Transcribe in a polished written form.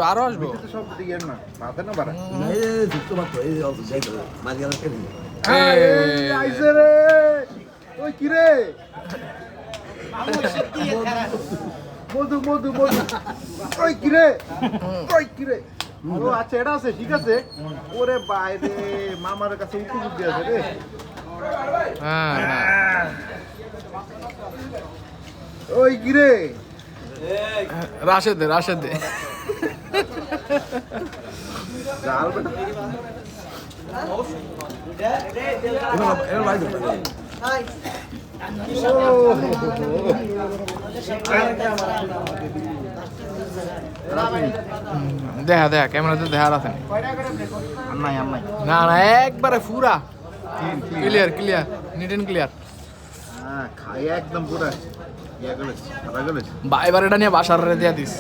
আরো আসবো সব দিকে না মাথা না বাড়া আইছে রে ওই কি রে মধু মধু মধু ওই কি রে ওই কি রে ও আচ্ছা এটা আছে ঠিক আছে ওরে বাইরে মামার কাছে উপযুক্ত আছে রে ওই কি রে রাশেদ জাল বেটা দেখা ক্যামেরাতে দেখার আছে না না একবারে পুরা ক্লিয়ার নিট এন্ড ক্লিয়ার হ্যাঁ খাই একদম পুরা ইয়া গেলেছ খারাপ গেলেছ এবার এটা নিয়ে বাসার রে দিয়া দিস